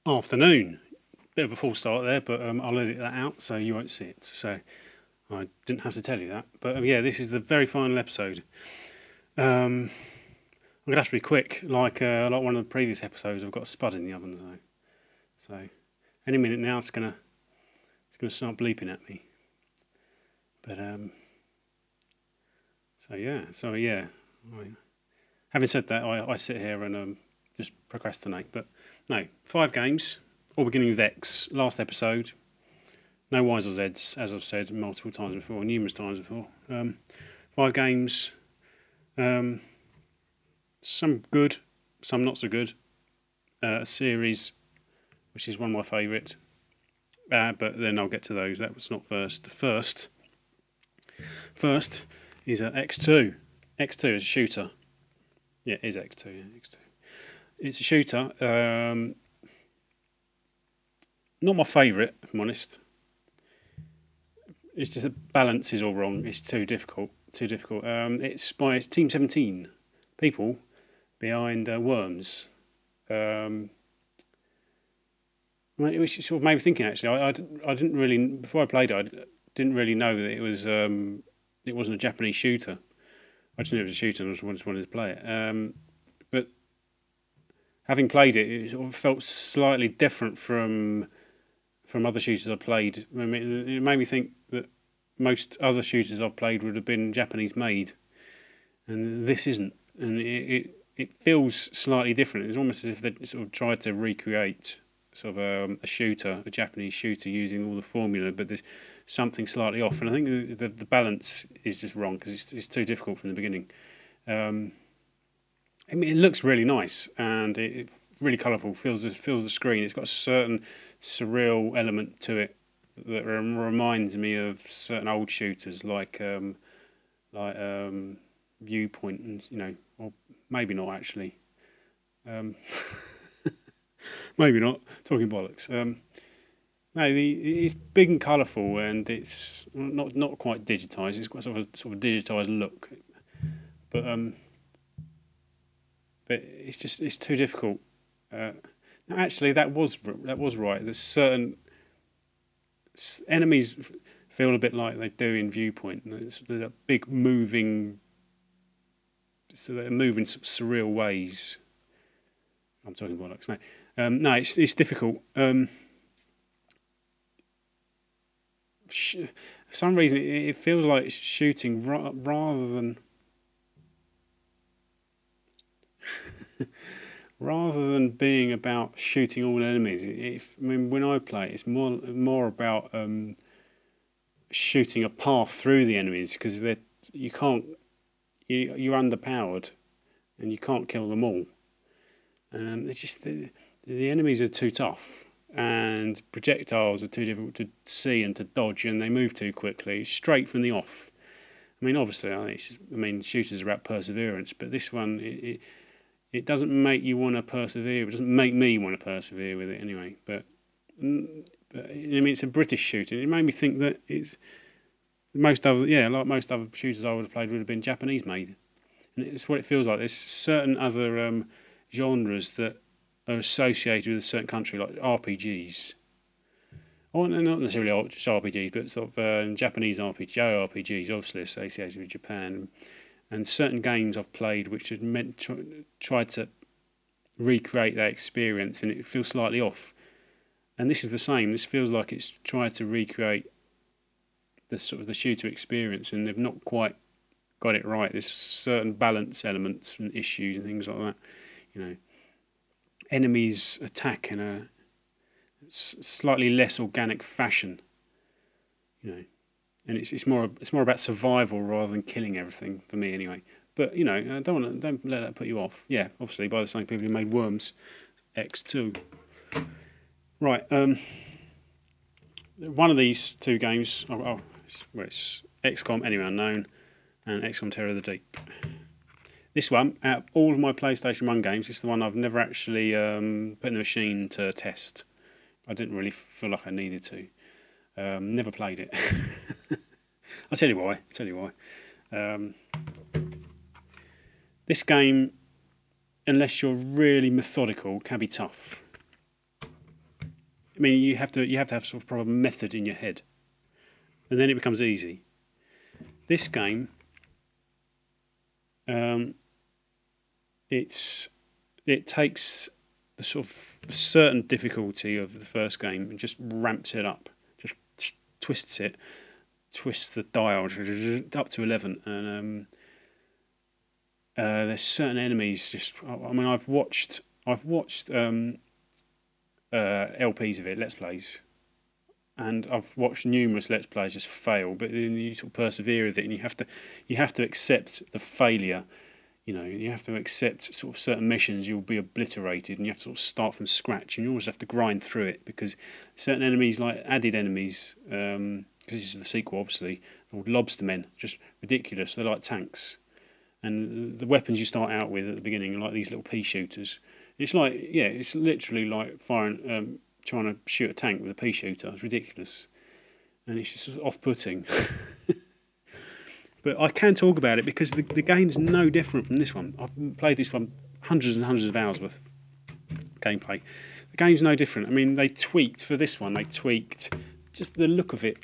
afternoon. Bit of a false start there, but I'll edit that out so you won't see it. So I didn't have to tell you that. But yeah, this is the very final episode. I'm gonna have to be quick, like one of the previous episodes. I've got a spud in the oven, so any minute now it's gonna start bleeping at me. But so yeah. Having said that, I sit here and just procrastinate. But no, 5 games, all beginning with X. Last episode, no Ys or Zs, as I've said multiple times before, numerous times before. 5 games, some good, some not so good. A series, which is one of my favourite. But then I'll get to those. That was not first. The first is X2. X2 is a shooter. Yeah, it is X2. Yeah, X2. It's a shooter. Not my favourite, if I'm honest. It's just the balance is all wrong. It's too difficult. It's by Team 17 people behind Worms. Which sort of made me thinking. Actually, I didn't really, before I played it, I didn't really know that it wasn't a Japanese shooter. I just knew it was a shooter and I just wanted to play it. But having played it, it sort of felt slightly different from other shooters I've played. I mean, it made me think that most other shooters I've played would have been Japanese made, and this isn't. And it feels slightly different. It's almost as if they sort of tried to recreate sort of a shooter, a Japanese shooter, using all the formula, but there's something slightly off. And I think the balance is just wrong because it's too difficult from the beginning. I mean, it looks really nice and it's really colourful. Fills the screen. It's got a certain surreal element to it that reminds me of certain old shooters like Viewpoint, and or maybe not actually. Maybe not. Talking bollocks. No, it's big and colourful, and it's not quite digitised. It's got sort of a digitised look, but it's too difficult. No, actually, that was right. There's certain enemies feel a bit like they do in Viewpoint. They're big moving, so they're moving sort of surreal ways. I'm talking bollocks. No, it's difficult. For some reason, it feels like it's shooting rather than rather than being about shooting all enemies. I mean, when I play, it's more about shooting a path through the enemies because you're underpowered and you can't kill them all. It's just the enemies are too tough, and projectiles are too difficult to see and to dodge, and they move too quickly, straight from the off. I mean, obviously, shooters are about perseverance, but this one, it doesn't make you want to persevere. It doesn't make me want to persevere with it anyway. But I mean, it's a British shooter. It made me think that like most other shooters I would have played would have been Japanese made, and it's what it feels like. There's certain other genres that are associated with a certain country, like RPGs. Or not necessarily just RPGs, but sort of Japanese JRPGs, obviously associated with Japan. And certain games I've played which have tried to recreate that experience, and it feels slightly off. And this is the same. This feels like it's tried to recreate the sort of the shooter experience, and they've not quite got it right. There's certain balance elements and issues and things like that. Enemies attack in a slightly less organic fashion, and it's more about survival rather than killing everything for me anyway. But don't let that put you off. Yeah, obviously by the same people who made Worms, X2. Right, one of these 2 games, it's XCOM Enemy Unknown and XCOM Terror of the Deep. This one, out of all of my PlayStation 1 games, it's the one I've never actually put in the machine to test. I didn't really feel like I needed to. Never played it. I'll tell you why. This game, unless you're really methodical, can be tough. I mean, you have to have sort of proper method in your head, and then it becomes easy. This game, it takes the sort of certain difficulty of the first game and just ramps it up, just twists the dial up to 11, and there's certain enemies. I mean, I've watched LPs of it, Let's Plays, and I've watched numerous Let's Plays just fail, but then you sort of persevere with it, and you have to accept the failure. You know, you have to accept sort of certain missions you'll be obliterated, and you have to sort of start from scratch, and you always have to grind through it, because certain enemies, like added enemies, because this is the sequel obviously, called lobstermen, just ridiculous. They're like tanks, and the weapons you start out with at the beginning are like these little pea shooters. It's like, yeah, it's literally like firing, trying to shoot a tank with a pea shooter. It's ridiculous, and it's just off-putting. But I can talk about it because the game's no different from this one. I've played this one hundreds and hundreds of hours worth of gameplay. The game's no different. I mean, they tweaked for this one. They tweaked just the look of it.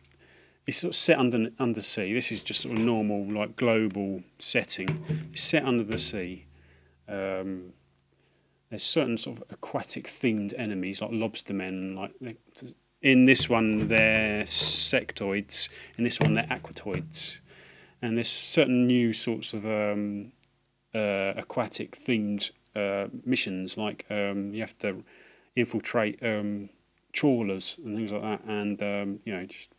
It's sort of set under sea. This is just sort of normal, like global setting. It's set under the sea. There's certain sort of aquatic themed enemies like lobstermen. Like in this one, they're sectoids. In this one, they're aquatoids. And there's certain new sorts of aquatic themed missions, like you have to infiltrate trawlers and things like that, and you know, just.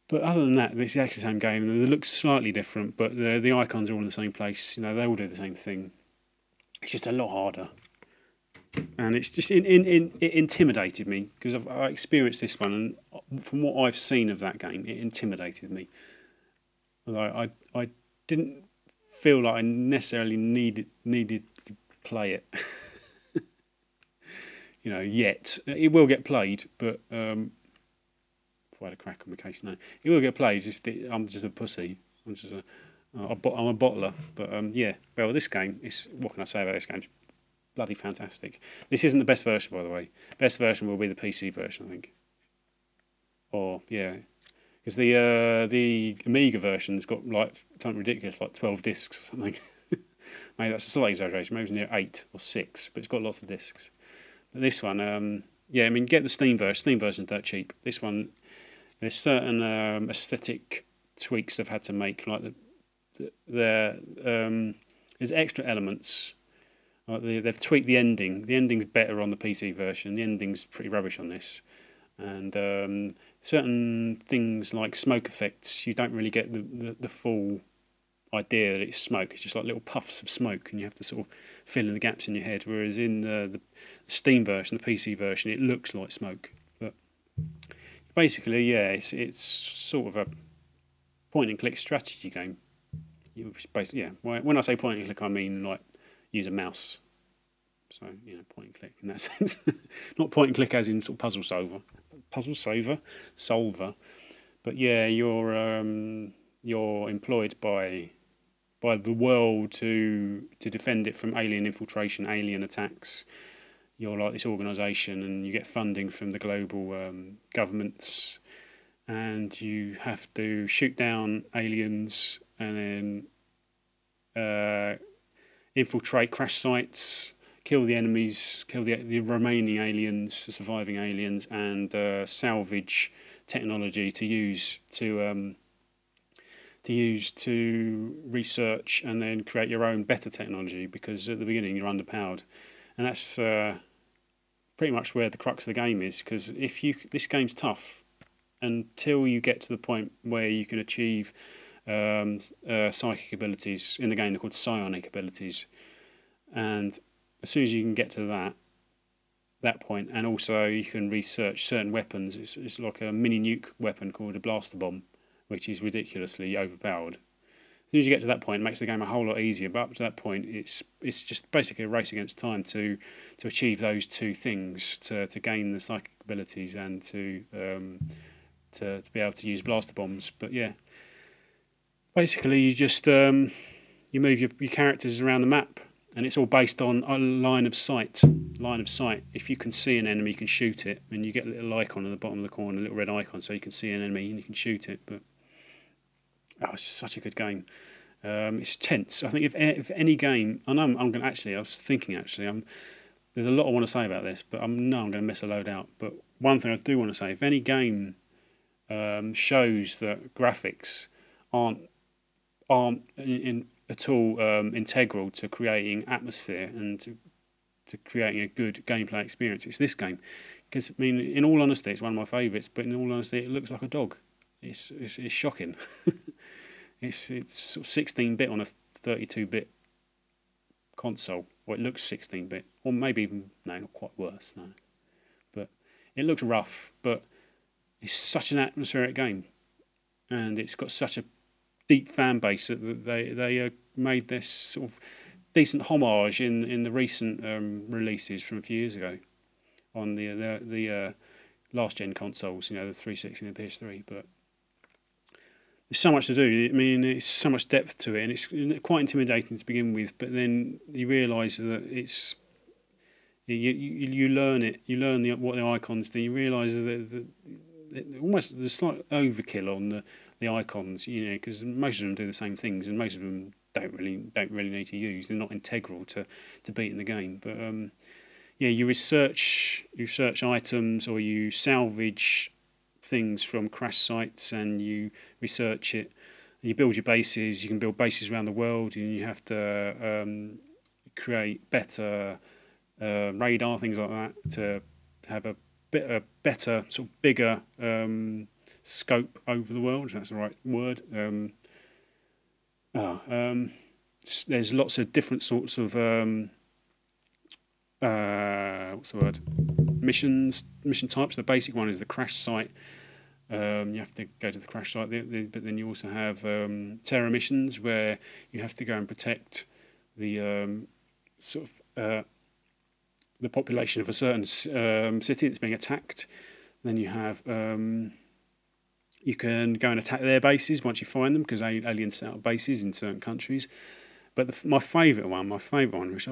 But other than that, it's exactly the same game. It looks slightly different, but the icons are all in the same place. You know, they all do the same thing. It's just a lot harder, and it's just it intimidated me because I experienced this one, and from what I've seen of that game, it intimidated me. Although I didn't feel like I necessarily needed to play it, you know, yet. It will get played, but if I had a crack on my case now, it will get played. I'm just a pussy. I'm a bottler. But yeah, well, this game is, what can I say about this game? It's bloody fantastic. This isn't the best version, by the way. Best version will be the PC version, I think. Or yeah. Because the Amiga version's got like something ridiculous, like 12 discs or something. Maybe that's a slight exaggeration. Maybe it's near 8 or 6, but it's got lots of discs. But this one, yeah, I mean, get the Steam version. Steam version's dirt cheap. This one, there's certain aesthetic tweaks they've had to make, like there's extra elements. Like they've tweaked the ending. The ending's better on the PC version. The ending's pretty rubbish on this. And certain things like smoke effects, you don't really get the full idea that it's smoke. It's just like little puffs of smoke, and you have to sort of fill in the gaps in your head. Whereas in the Steam version, the PC version, it looks like smoke. But basically, yeah, it's sort of a point and click strategy game. Basically, yeah. When I say point and click, I mean like use a mouse. So, you know, point and click in that sense. Not point and click as in sort of puzzle solver. But yeah, you're employed by the world to defend it from alien infiltration, alien attacks. You're like this organisation, and you get funding from the global governments, and you have to shoot down aliens and then infiltrate crash sites, kill the enemies, kill the remaining aliens, the surviving aliens, and salvage technology to use to research and then create your own better technology, because at the beginning you're underpowered. And that's pretty much where the crux of the game is, because this game's tough until you get to the point where you can achieve psychic abilities. In the game they're called psionic abilities, and as soon as you can get to that point, and also you can research certain weapons. It's like a mini nuke weapon called a blaster bomb, which is ridiculously overpowered. As soon as you get to that point, it makes the game a whole lot easier. But up to that point, it's just basically a race against time to achieve those two things, to gain the psychic abilities and to be able to use blaster bombs. But yeah, basically you just you move your characters around the map, and it's all based on a line of sight. Line of sight. If you can see an enemy, you can shoot it, and you get a little icon at the bottom of the corner, a little red icon, so you can see an enemy and you can shoot it. But it's such a good game. It's tense. I think if any game, I know I'm going to actually. I was thinking actually. There's a lot I want to say about this, but I'm going to miss a load out. But one thing I do want to say: if any game shows that graphics aren't at all integral to creating atmosphere and to creating a good gameplay experience, it's this game. Because I mean, in all honesty, it's one of my favourites. But in all honesty, it looks like a dog. It's shocking. It's sort of 16-bit on a 32-bit console. Well, it looks 16-bit, or maybe even not quite worse. No, but it looks rough. But it's such an atmospheric game, and it's got such a deep fan base that they made this sort of decent homage in the recent releases from a few years ago on the last gen consoles, the 360 and the PS3. But there's so much to do. I mean, it's so much depth to it, and it's quite intimidating to begin with. But then you realise that it's you learn it. You learn what the icons do. You realise that almost there's slight overkill on the icons, because most of them do the same things, and most of them don't really need to use. They're not integral to beating the game. But you research items, or you salvage things from crash sites, and you research it. And you build your bases. You can build bases around the world, and you have to create better radar, things like that, to have a better, sort of bigger scope over the world, if that's the right word. There's lots of different sorts of what's the word? Mission types. The basic one is the crash site. You have to go to the crash site, but then you also have terror missions where you have to go and protect the the population of a certain city that's being attacked. Then you have you can go and attack their bases once you find them, because aliens set up bases in certain countries. But my favourite one, which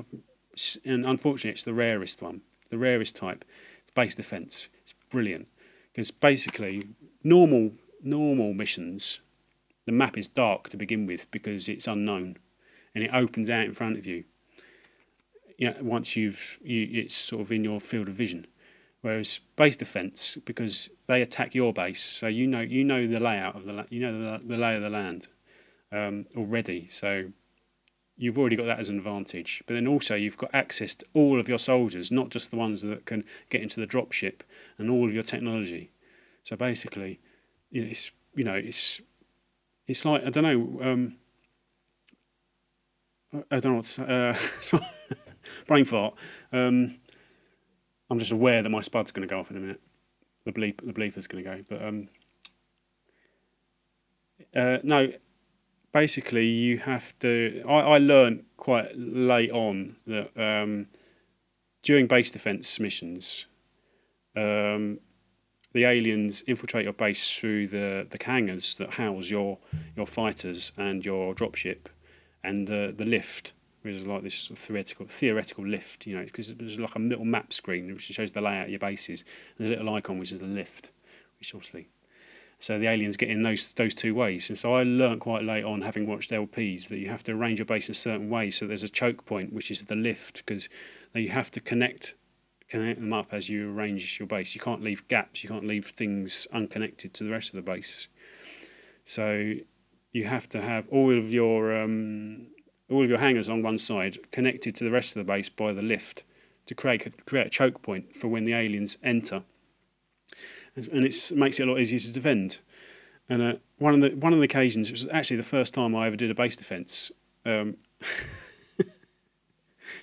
and unfortunately it's the rarest one, the rarest type, it's base defence. It's brilliant, because basically normal missions, the map is dark to begin with because it's unknown, and it opens out in front of you. Once it's sort of in your field of vision. Whereas base defence, because they attack your base, so you know the layout of the lay of the land already. So you've already got that as an advantage. But then also you've got access to all of your soldiers, not just the ones that can get into the dropship, and all of your technology. So basically, it's like I don't know what's brain fart. I'm just aware that my spud's going to go off in a minute. The bleeper's going to go. But no, basically you have to. I learned quite late on that during base defence missions, the aliens infiltrate your base through the hangars that house your fighters and your dropship, and the lift. Which is like this sort of theoretical lift, because there's like a little map screen which shows the layout of your bases. There's a little icon which is the lift, which obviously. So the aliens get in those two ways. And so I learnt quite late on, having watched LPs, that you have to arrange your base in a certain way. So there's a choke point, which is the lift, because you have to connect them up as you arrange your base. You can't leave gaps. You can't leave things unconnected to the rest of the base. So you have to have all of your hangars on one side connected to the rest of the base by the lift to create a choke point for when the aliens enter, and it makes it a lot easier to defend. And one of the occasions, it was actually the first time I ever did a base defence. It's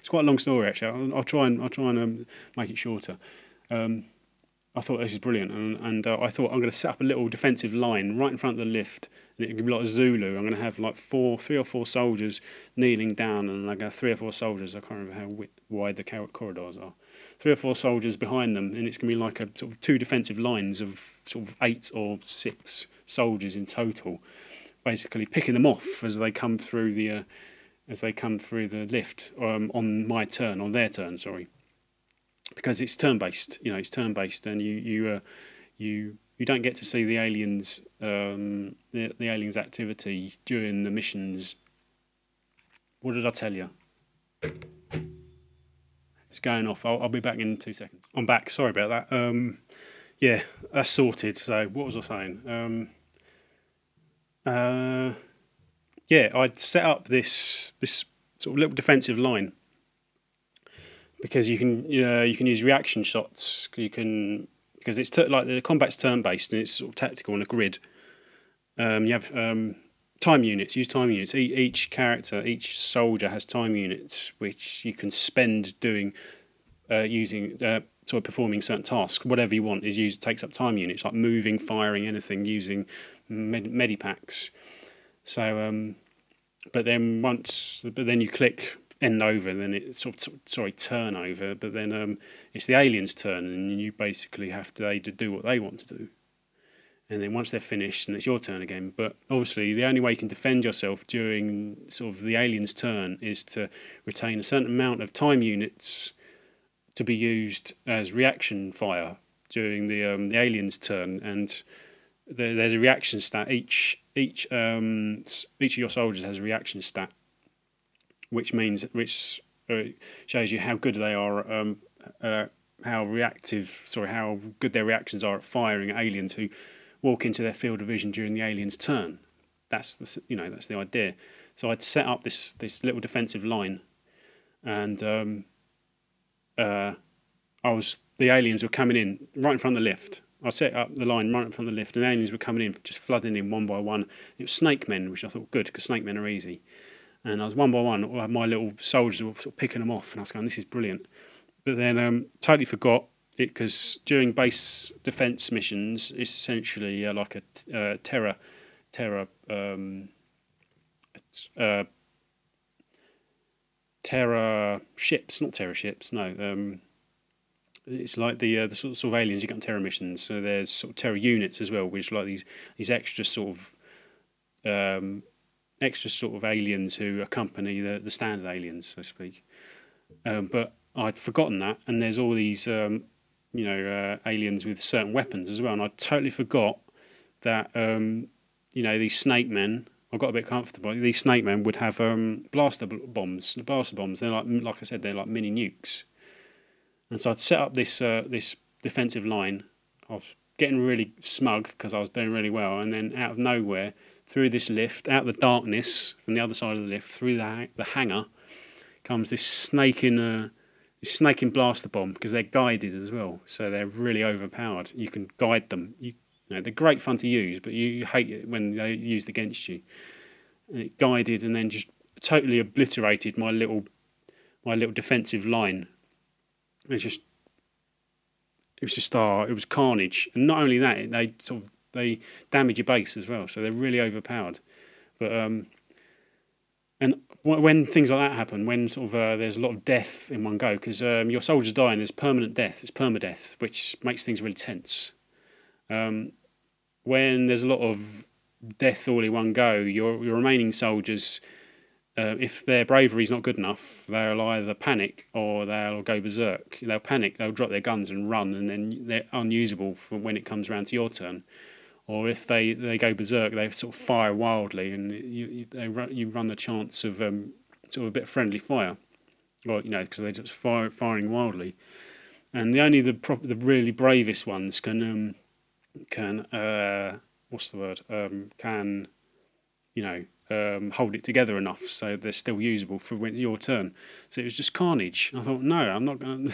quite a long story actually. I'll try and make it shorter. I thought this is brilliant, and I thought I'm going to set up a little defensive line right in front of the lift, and it can be like Zulu. I'm going to have like 3 or 4 soldiers kneeling down, and I got 3 or 4 soldiers. I can't remember how wide the corridors are. 3 or 4 soldiers behind them, and it's going to be like a sort of 2 defensive lines of sort of 8 or 6 soldiers in total, basically picking them off as they come through the as they come through the lift on their turn, sorry, because it's turn-based. It's turn-based, and you don't get to see the aliens the aliens' activity during the missions. What did I tell you? It's going off. I'll be back in 2 seconds. I'm back. Sorry about that. Yeah, that's sorted. So what was I saying? Yeah, I'd set up this sort of little defensive line because you can use reaction shots. Because it's like the combat's turn based and it's sort of tactical on a grid. You have time units. Use time units. Each character, each soldier has time units which you can spend doing sort of performing certain tasks. Whatever you want takes up time units, like moving, firing, anything using medipacks. So, but then you click end over, then it's turn over. But then it's the aliens' turn, and you basically have to do what they want to do. And then once they're finished, and it's your turn again. But obviously, the only way you can defend yourself during sort of the aliens' turn is to retain a certain amount of time units to be used as reaction fire during the aliens' turn, and there's a reaction stat. Each of your soldiers has a reaction stat, which shows you how good they are, how good their reactions are at firing at aliens who walk into their field of vision during the aliens' turn. That's the idea. So I'd set up this little defensive line, and the aliens were coming in right in front of the lift. I set up the line right in front of the lift, and the aliens were coming in, just flooding in one by one. It was snake men, which I thought good, because snake men are easy. And I was one by one, my little soldiers were sort of picking them off, and I was going, this is brilliant. But then totally forgot it, because during base defence missions, it's essentially like a terror ships, not terror ships, no. It's like the sort of aliens you get on terror missions. So there's sort of terror units as well, which are like these extra sort of aliens who accompany the standard aliens, so to speak. But I'd forgotten that, and there's all these aliens with certain weapons as well, and I totally forgot that these snake men. I got a bit comfortable. These snake men would have blaster bombs. The blaster bombs, they're like I said, they're like mini nukes. And so I'd set up this defensive line. I was getting really smug because I was doing really well, and then out of nowhere, through this lift, out of the darkness from the other side of the lift, through the hangar, comes this snaking blaster bomb, because they're guided as well, so they're really overpowered. You can guide them. They're great fun to use, but you hate it when they're used against you. And it guided and then just totally obliterated my little defensive line. It was carnage, and not only that, they damage your base as well, so they're really overpowered. But and when things like that happen, when there's a lot of death in one go, because your soldiers die and there's permanent death, it's permadeath, which makes things really tense. When there's a lot of death all in one go, your remaining soldiers, if their bravery is not good enough, they'll either panic or they'll go berserk. They'll panic, they'll drop their guns and run, and then they're unusable for when it comes around to your turn. Or if they go berserk, they sort of fire wildly, and you run the chance of sort of a bit of friendly fire, or because they're just firing wildly. And the really bravest ones can hold it together enough so they're still usable for when it's your turn. So it was just carnage. I thought, no, I'm not going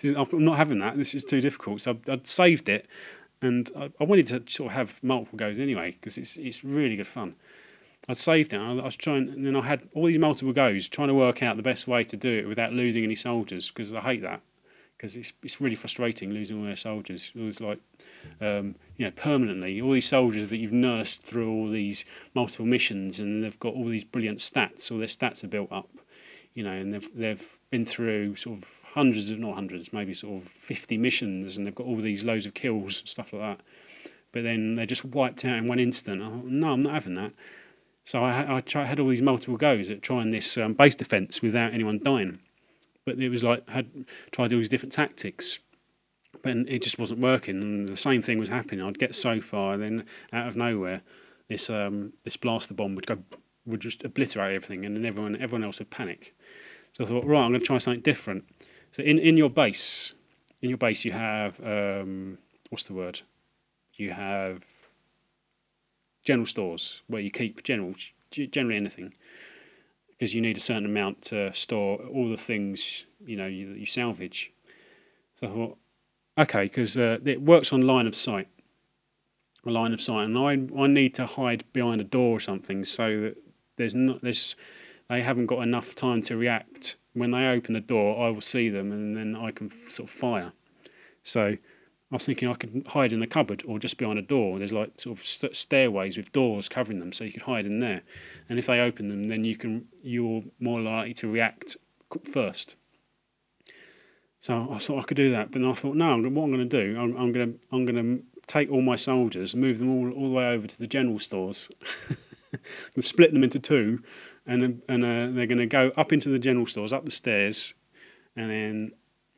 to... I'm not having that. This is too difficult. So I'd saved it, and I wanted to sort of have multiple goes anyway, because it's really good fun. I'd saved it. I was trying, and then I had all these multiple goes, trying to work out the best way to do it without losing any soldiers, because I hate that. Because it's really frustrating losing all their soldiers. It was like, permanently, all these soldiers that you've nursed through all these multiple missions, and they've got all these brilliant stats. All their stats are built up, and they've been through sort of maybe sort of 50 missions, and they've got all these loads of kills and stuff like that. But then they're just wiped out in one instant. I thought, no, I'm not having that. So I had all these multiple goes at trying this base defence without anyone dying. But it was like, had tried all these different tactics, but it just wasn't working. And the same thing was happening. I'd get so far, and then out of nowhere, this blaster bomb would just obliterate everything, and then everyone else would panic. So I thought, right, I'm going to try something different. So in your base you have what's the word? You have general stores where you keep generally anything, because you need a certain amount to store all the things you salvage. So I thought, okay, because it works on line of sight, and I need to hide behind a door or something so that they haven't got enough time to react. When they open the door, I will see them, and then I can sort of fire. So I was thinking I could hide in the cupboard or just behind a door. There's like sort of stairways with doors covering them, so you could hide in there. And if they open them, then you're more likely to react first. So I thought I could do that, but then I thought, no. What I'm going to do, I'm going to take all my soldiers, move them all the way over to the general stores, and split them into two, and they're going to go up into the general stores, up the stairs, and then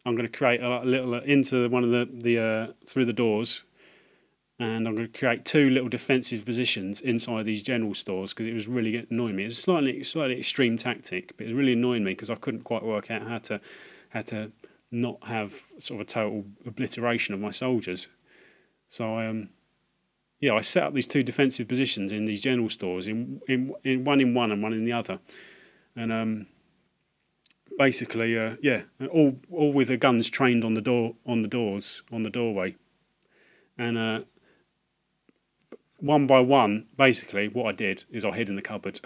I'm going to create a little into one of the through the doors, and I'm going to create two little defensive positions inside these general stores, because it was really annoying me. It was a slightly extreme tactic, but it was really annoying me because I couldn't quite work out how to not have sort of a total obliteration of my soldiers. So I set up these two defensive positions in these general stores, in one and one in the other, and basically, all with the guns trained on the doorway, and one by one, basically, what I did is I hid in the cupboard.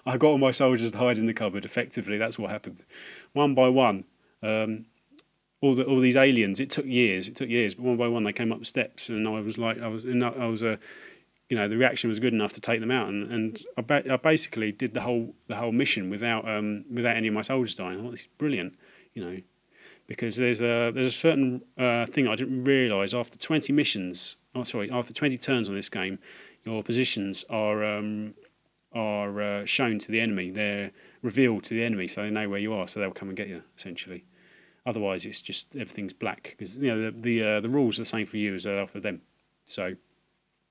I got all my soldiers to hide in the cupboard. Effectively, that's what happened. One by one, all these aliens. It took years, but one by one they came up the steps, and the reaction was good enough to take them out, and I basically did the whole mission without any of my soldiers dying. I thought, this is brilliant, because there's a certain thing I didn't realise. After 20 turns on this game, your positions are shown to the enemy. They're revealed to the enemy, so they know where you are, so they'll come and get you essentially. Otherwise, it's just everything's black, because the rules are the same for you as they are for them. So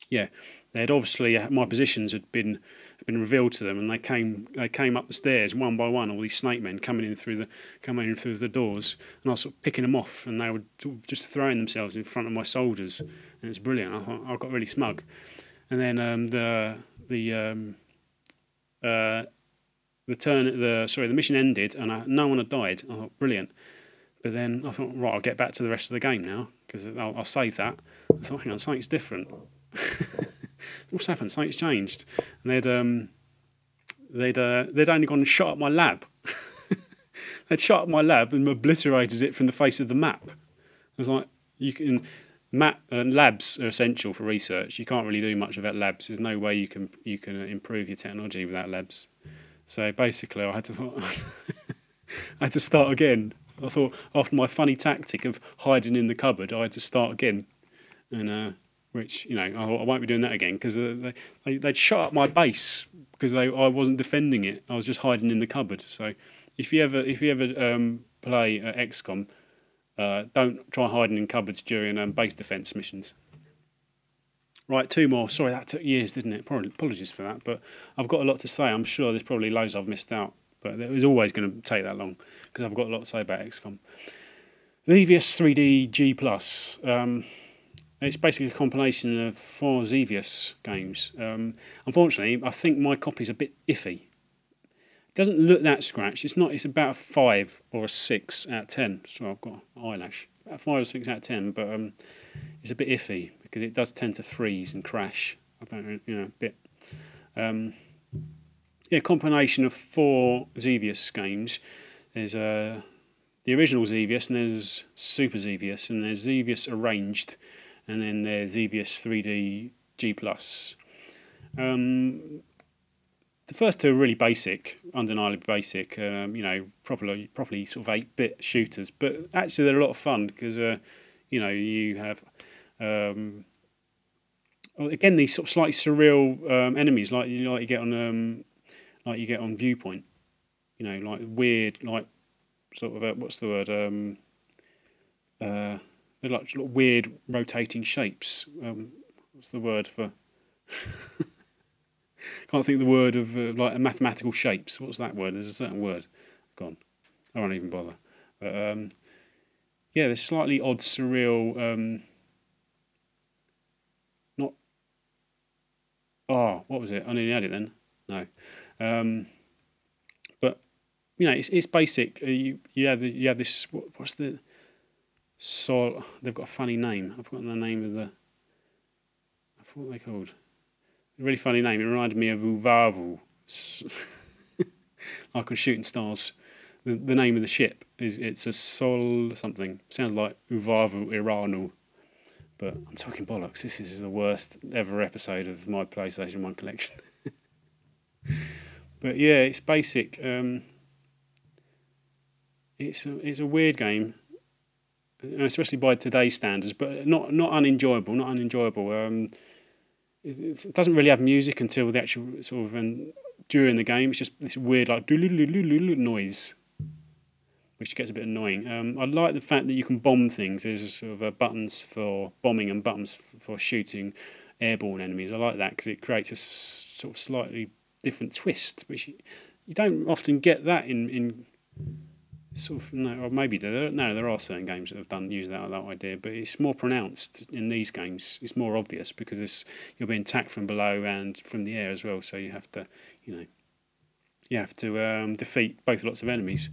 yeah, they'd obviously, my positions had been revealed to them, and they came up the stairs one by one. All these snake men coming in through the doors, and I was sort of picking them off, and they were just throwing themselves in front of my soldiers, and it's brilliant. I got really smug, and then the mission ended, and no one had died. I thought, brilliant. But then I thought, right, I'll get back to the rest of the game now, because I'll save that. I thought, hang on, something's different. What's happened? Something's changed. And they'd only gone and shot up my lab. They'd shot up my lab and obliterated it from the face of the map. I was like, labs are essential for research. You can't really do much without labs. There's no way you can improve your technology without labs. So basically, I had to start again. I thought, after my funny tactic of hiding in the cupboard, I had to start again, and which I thought I won't be doing that again, because they'd shut up my base because I wasn't defending it. I was just hiding in the cupboard. So if you ever play XCOM, don't try hiding in cupboards during base defence missions. Right, two more. Sorry, that took years, didn't it? Apologies for that, but I've got a lot to say. I'm sure there's probably loads I've missed out, but it was always going to take that long, because I've got a lot to say about XCOM. Xevious 3D G+. It's basically a compilation of 4 Xevious games. Unfortunately, I think my copy's a bit iffy. It doesn't look that scratched. It's about a 5 or a 6 out of 10. So I've got an eyelash. About a 5 or 6 out of 10, but it's a bit iffy, because it does tend to freeze and crash. I don't know, a bit. Combination of 4 Xevious games. There's the original Xevious, and there's Super Xevious, and there's Xevious Arranged, and then there's Xevious 3D G+. The first two are really basic, undeniably basic, properly sort of 8-bit shooters, but actually they're a lot of fun, because you have again, these sort of slightly surreal enemies, like you get on Viewpoint. You know, like weird, like sort of what's the word? They're like sort of weird rotating shapes. What's the word for? Can't think of the word of like mathematical shapes. What's that word? There's a certain word. Gone. I won't even bother. But yeah, there's slightly odd, surreal. Not. Oh, what was it? I nearly had it then. No. But you know, it's basic. You have this. What's the They've got a funny name. I've forgotten the name of the. I forgot what they're called. A really funny name. It reminded me of Uvavu, like on Shooting Stars. The name of the ship it's a Sol something. Sounds like Uvavu Iranu, but I'm talking bollocks. This is the worst ever episode of my PlayStation 1 collection. But yeah, it's basic. It's a weird game, especially by today's standards, but not unenjoyable. Not unenjoyable. It doesn't really have music until the actual sort of during the game. It's just this weird like noise, which gets a bit annoying. I like the fact that you can bomb things. There's sort of buttons for bombing and buttons for shooting airborne enemies. I like that because it creates a sort of slightly different twist, which you don't often get that in sort of no, or maybe there are certain games that have used that idea, but it's more pronounced in these games. It's more obvious because you're being attacked from below and from the air as well. So you have to, defeat both lots of enemies.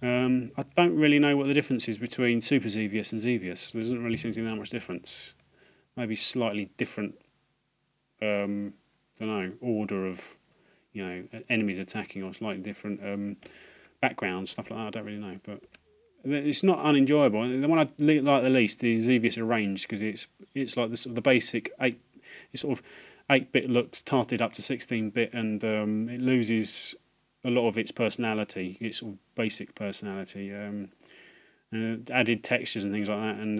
I don't really know what the difference is between Super Xevious and Xevious. There doesn't really seem to be that much difference. Maybe slightly different, order of, enemies attacking, or slightly different backgrounds, stuff like that. I don't really know, but it's not unenjoyable. The one I like the least is Xevious Arranged because it's like the basic 8-bit looks tarted up to 16-bit, and it loses a lot of its personality, its sort of basic personality. Added textures and things like that, and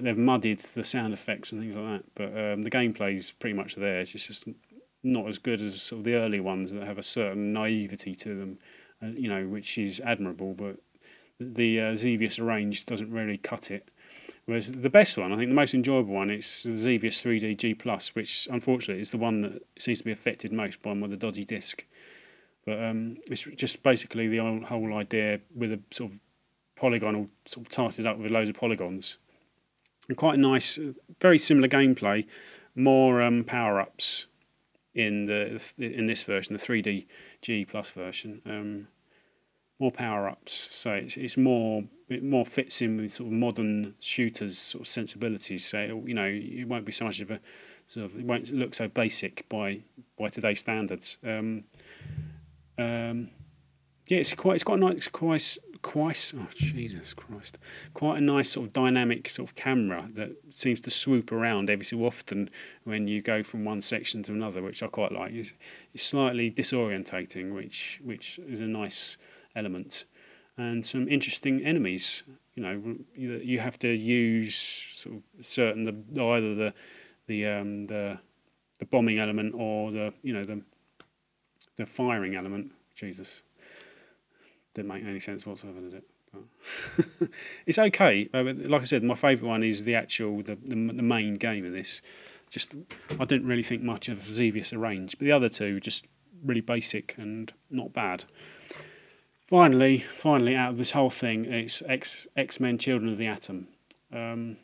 they've muddied the sound effects and things like that. But the gameplay's pretty much there. It's just not as good as sort of the early ones that have a certain naivety to them, which is admirable. But the Xevious Arranged doesn't really cut it. Whereas the best one, I think the most enjoyable one, it's the Xevious 3D G+, which unfortunately is the one that seems to be affected most by the dodgy disc. But it's just basically the whole idea with a sort of polygonal, sort of tarted up with loads of polygons. And quite a nice, very similar gameplay, more power-ups in this version, the 3D G+ version. More power-ups, so it more fits in with sort of modern shooters sort of sensibilities. So it won't be so much of a sort of, it won't look so basic by today's standards. It's quite a nice, oh Jesus Christ, quite a nice sort of dynamic sort of camera that seems to swoop around every so often when you go from one section to another, which I quite like. It's slightly disorientating, which is a nice element, and some interesting enemies. You have to use sort of certain either the bombing element or the firing element. Jesus, didn't make any sense whatsoever, did it? But it's okay. Like I said, my favourite one is the main game of this. Just I didn't really think much of Xevious Arranged, but the other two just really basic and not bad. Finally, out of this whole thing, it's X-Men: Children of the Atom. The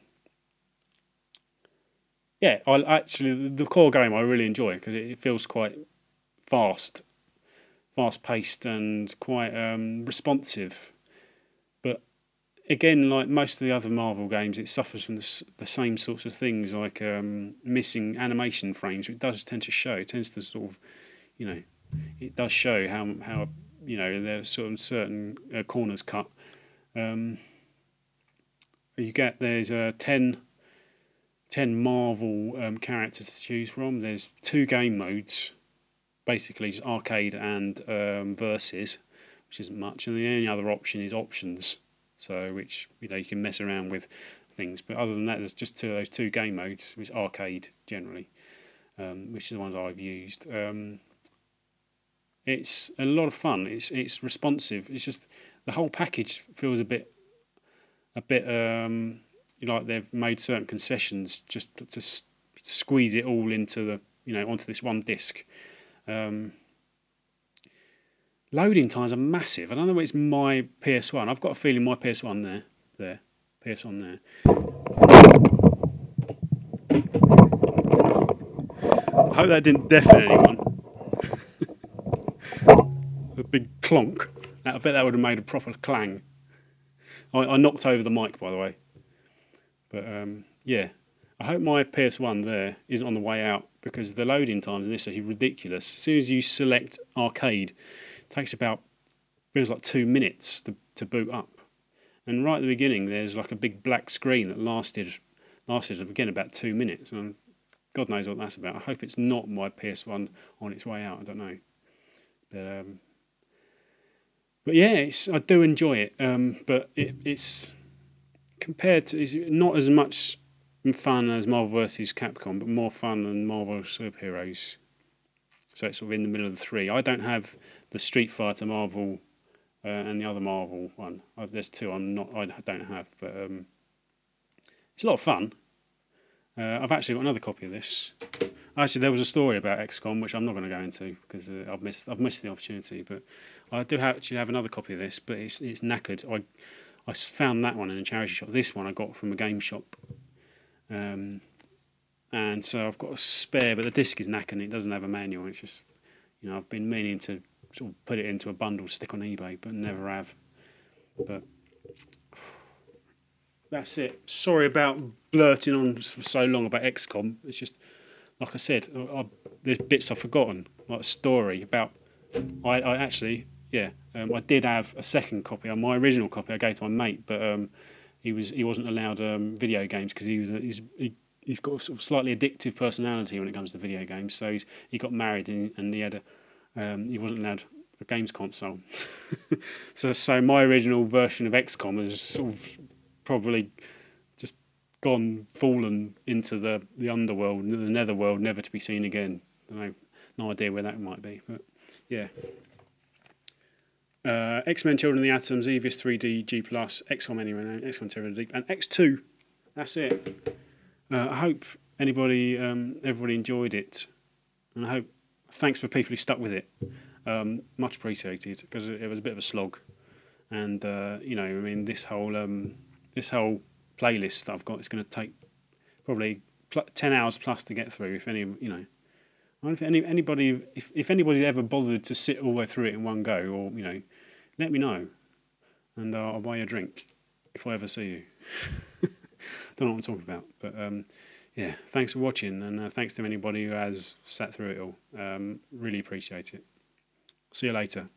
core game I really enjoy because it feels quite fast-paced and quite responsive. But again, like most of the other Marvel games, it suffers from the same sorts of things, like missing animation frames. It does tend to show. It tends to sort of, it does show how there's sort of certain corners cut. There's 10 Marvel characters to choose from. There's 2 game modes, basically just arcade and versus, which isn't much, and the only other option is options. So which you can mess around with things. But other than that, there's just those two game modes, which arcade generally, which are the ones I've used. It's a lot of fun. It's responsive. It's just the whole package feels a bit like they've made certain concessions just to squeeze it all into onto this one disc. Loading times are massive. I don't know if it's my PS1. I've got a feeling my PS1 there, PS1 there. I hope that didn't deafen anyone. A big clonk. I bet that would have made a proper clang. I knocked over the mic, by the way. But yeah, I hope my PS1 there isn't on the way out, because the loading times in this are ridiculous. As soon as you select arcade, it takes feels like 2 minutes to boot up. And right at the beginning, there's like a big black screen that lasted again about 2 minutes. And God knows what that's about. I hope it's not my PS1 on its way out. I don't know. But yeah, I do enjoy it. But it's compared to, it's not as much fun as Marvel vs. Capcom, but more fun than Marvel Superheroes. So it's sort of in the middle of the three. I don't have the Street Fighter Marvel and the other Marvel one. There's two I don't have, but it's a lot of fun. I've actually got another copy of this. Actually, there was a story about XCOM, which I'm not going to go into because I've missed the opportunity. But I do actually have another copy of this, but it's knackered. I found that one in a charity shop. This one I got from a game shop. And so I've got a spare, but the disc is knackered and it doesn't have a manual. It's just, I've been meaning to sort of put it into a bundle, stick on eBay, but never have. But that's it. Sorry about blurting on for so long about XCOM. It's just, like I said, there's bits I've forgotten, like a story about. I did have a second copy. My original copy I gave to my mate, but he wasn't allowed video games because he's got a sort of slightly addictive personality when it comes to video games. So he got married and he had he wasn't allowed a games console. so my original version of XCOM has sort of probably just fallen into the underworld, the netherworld, never to be seen again. No idea where that might be, but yeah. X-Men Children of the Atom, Xevious 3D, G+, XCOM Anywhere Known, XCOM Terror of the Deep, and X2. That's it. I hope everybody enjoyed it, and I hope thanks for people who stuck with it. Much appreciated, because it was a bit of a slog, and this whole playlist that I've got is going to take probably 10 hours plus to get through. If anybody's ever bothered to sit all the way through it in one go, or let me know, and I'll buy you a drink if I ever see you. Don't know what I'm talking about, but yeah, thanks for watching, and thanks to anybody who has sat through it all. Really appreciate it. See you later.